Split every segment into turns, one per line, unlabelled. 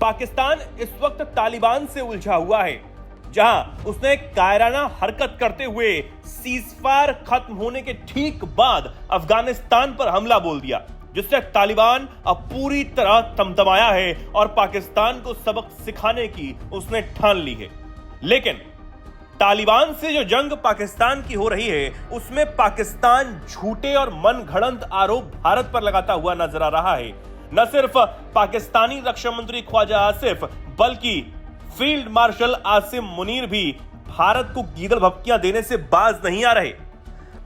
पाकिस्तान इस वक्त तालिबान से उलझा हुआ है, जहां उसने कायराना हरकत करते हुए सीजफायर खत्म होने के ठीक बाद अफगानिस्तान पर हमला बोल दिया, जिससे तालिबान अब पूरी तरह तमतमाया है और पाकिस्तान को सबक सिखाने की उसने ठान ली है। लेकिन तालिबान से जो जंग पाकिस्तान की हो रही है, उसमें पाकिस्तान झूठे और मनगढ़ंत आरोप भारत पर लगाता हुआ नजर आ रहा है। न सिर्फ पाकिस्तानी रक्षा मंत्री ख्वाजा आसिफ, बल्कि फील्ड मार्शल आसिम मुनीर भी भारत को गीदड़ भपकियां देने से बाज नहीं आ रहे।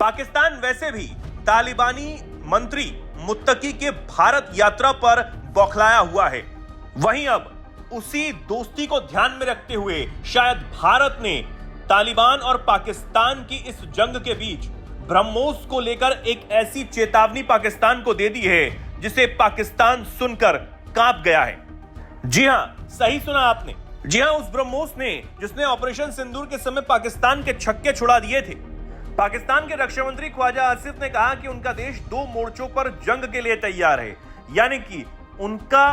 पाकिस्तान वैसे भी तालिबानी मंत्री मुत्तकी के भारत यात्रा पर बौखलाया हुआ है। वहीं अब उसी दोस्ती को ध्यान में रखते हुए शायद भारत ने तालिबान और पाकिस्तान की इस जंग के बीच ब्रह्मोस को लेकर एक ऐसी चेतावनी पाकिस्तान को दे दी है, जिसे पाकिस्तान सुनकर कांप गया है। जी हां, सही सुना आपने। जी हां, उस ब्रह्मोस ने जिसने ऑपरेशन सिंदूर के समय पाकिस्तान के छक्के छुड़ा दिए थे। पाकिस्तान के रक्षा मंत्री ख्वाजा आसिफ ने कहा कि उनका देश 2 मोर्चों पर जंग के लिए तैयार है, यानी कि उनका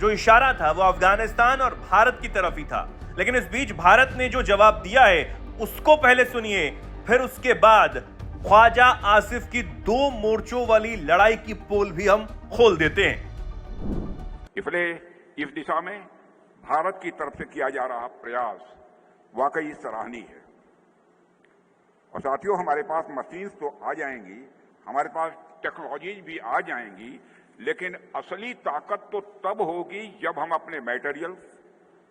जो इशारा था वो अफगानिस्तान और भारत की तरफ ही था। लेकिन इस बीच भारत ने जो जवाब दिया है उसको पहले सुनिए, फिर उसके बाद ख्वाजा आसिफ की 2 मोर्चों वाली लड़ाई की पोल भी हम खोल देते हैं।
इसलिए इस दिशा में भारत की तरफ से किया जा रहा प्रयास वाकई सराहनीय है। और साथियों, हमारे पास मशीन्स तो आ जाएंगी, हमारे पास टेक्नोलॉजीज भी आ जाएंगी, लेकिन असली ताकत तो तब होगी जब हम अपने मटेरियल्स,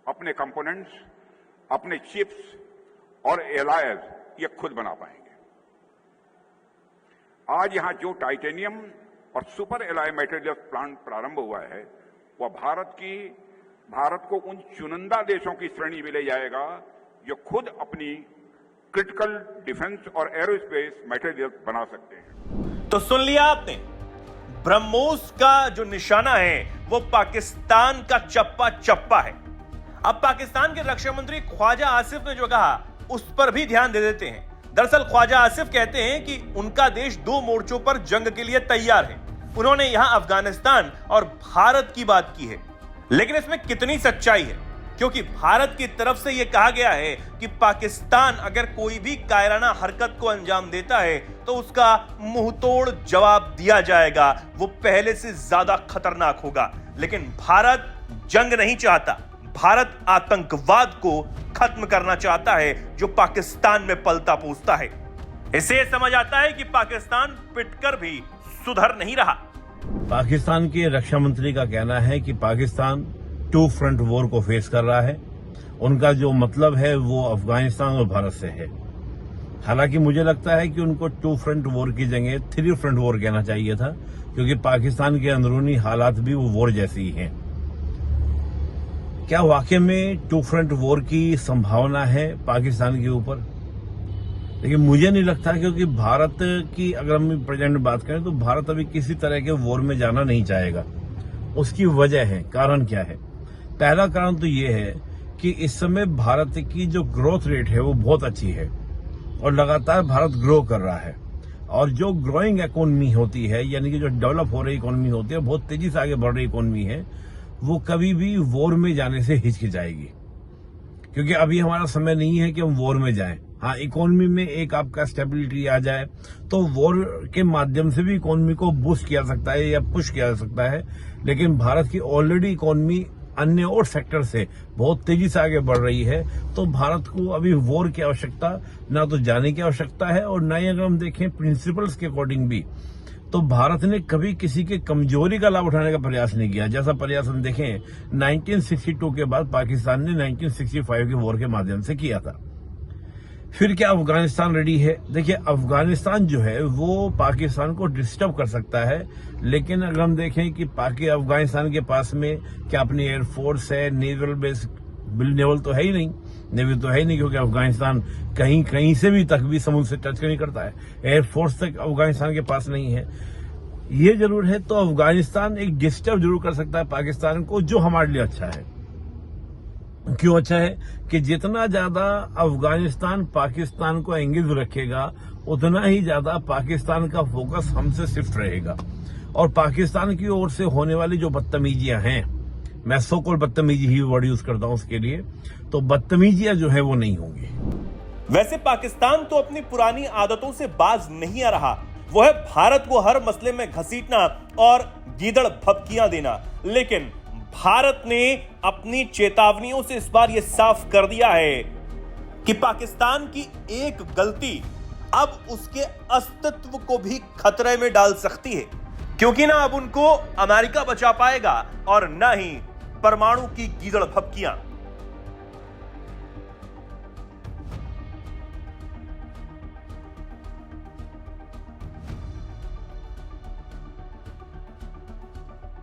अपने कंपोनेंट्स, अपने चिप्स और एलायज ये खुद बना पाएंगे। आज यहां जो टाइटेनियम और सुपर एलाय मटेरियल्स प्लांट प्रारंभ हुआ है, वह भारत को उन चुनिंदा देशों की श्रेणी में ले जाएगा जो खुद अपनी क्रिटिकल डिफेंस और एरोस्पेस मटेरियल बना सकते हैं।
तो सुन लिया आपने, ब्रह्मोस का जो निशाना है वो पाकिस्तान का चप्पा चप्पा है। अब पाकिस्तान के रक्षा मंत्री ख्वाजा आसिफ ने जो कहा उस पर भी ध्यान दे देते हैं। दरअसल ख्वाजा आसिफ कहते हैं कि उनका देश 2 मोर्चों पर जंग के लिए तैयार है। उन्होंने यहां अफगानिस्तान और भारत की बात की है, लेकिन इसमें कितनी सच्चाई है? क्योंकि भारत की तरफ से यह कहा गया है कि पाकिस्तान अगर कोई भी कायराना हरकत को अंजाम देता है तो उसका मुंहतोड़ जवाब दिया जाएगा, वो पहले से ज्यादा खतरनाक होगा। लेकिन भारत जंग नहीं चाहता, भारत आतंकवाद को खत्म करना चाहता है जो पाकिस्तान में पलता पूछता है। इससे समझ आता है कि पाकिस्तान पिटकर भी सुधर नहीं रहा।
पाकिस्तान के रक्षा मंत्री का कहना है कि पाकिस्तान 2 फ्रंट वॉर को फेस कर रहा है। उनका जो मतलब है वो अफगानिस्तान और भारत से है। हालांकि मुझे लगता है कि उनको 2 फ्रंट वॉर की जगह 3 फ्रंट वॉर कहना चाहिए था, क्योंकि पाकिस्तान के अंदरूनी हालात भी वो वॉर जैसे ही हैं। क्या वाकई में 2 फ्रंट वॉर की संभावना है पाकिस्तान के ऊपर? लेकिन मुझे नहीं लगता, क्योंकि भारत की अगर हम प्रेजेंट बात करें तो भारत अभी किसी तरह के वॉर में जाना नहीं चाहेगा। उसकी वजह है, कारण क्या है? पहला कारण तो ये है कि इस समय भारत की जो ग्रोथ रेट है वो बहुत अच्छी है और लगातार भारत ग्रो कर रहा है। और जो ग्रोइंग इकोनॉमी होती है, यानी कि जो डेवलप हो रही इकोनॉमी होती है, बहुत तेजी से आगे बढ़ रही इकोनॉमी है, वो कभी भी वॉर में जाने से हिचकिचाएगी। क्योंकि अभी हमारा समय नहीं है कि हम वॉर में जाएं। हाँ, इकोनॉमी में एक आपका स्टेबिलिटी आ जाए तो वॉर के माध्यम से भी इकोनॉमी को बूस्ट किया सकता है या पुश किया जा सकता है। लेकिन भारत की ऑलरेडी इकोनॉमी अन्य और सेक्टर से बहुत तेजी से आगे बढ़ रही है, तो भारत को अभी वॉर की आवश्यकता ना तो जाने की आवश्यकता है, और ना ही अगर हम देखें प्रिंसिपल्स के अकॉर्डिंग भी, तो भारत ने कभी किसी की कमजोरी का लाभ उठाने का प्रयास नहीं किया। जैसा प्रयास हम देखें 1962 के बाद पाकिस्तान ने 1965 के वॉर के माध्यम से किया था। फिर क्या अफगानिस्तान रेडी है? देखिए, अफगानिस्तान जो है वो पाकिस्तान को डिस्टर्ब कर सकता है, लेकिन अगर हम देखें कि अफगानिस्तान के पास में क्या अपनी एयरफोर्स है, नेवल बेस, नेवल तो है ही नहीं, नेवी तो है ही नहीं, क्योंकि अफगानिस्तान कहीं से भी तक भी समुद्र से टच नहीं करता है। एयरफोर्स तक अफगानिस्तान के पास नहीं है। ये जरूर है, तो अफगानिस्तान एक डिस्टर्ब जरूर कर सकता है पाकिस्तान को, जो हमारे लिए अच्छा है। क्यों अच्छा है? कि जितना ज्यादा अफगानिस्तान पाकिस्तान को एंगेज रखेगा, उतना ही ज्यादा पाकिस्तान का फोकस हमसे शिफ्ट रहेगा। और पाकिस्तान की ओर से होने वाली जो बदतमीजियां हैं, मैं सो कॉल्ड बदतमीजी ही वर्ड यूज करता हूं उसके लिए, तो बदतमीजियां जो है वो नहीं होंगी।
वैसे पाकिस्तान तो अपनी पुरानी आदतों से बाज नहीं आ रहा, वो है भारत को हर मसले में घसीटना और गीदड़ भपकियां देना। लेकिन भारत ने अपनी चेतावनियों से इस बार यह साफ कर दिया है कि पाकिस्तान की एक गलती अब उसके अस्तित्व को भी खतरे में डाल सकती है, क्योंकि ना अब उनको अमेरिका बचा पाएगा और ना ही परमाणु की गीदड़ भपकियां।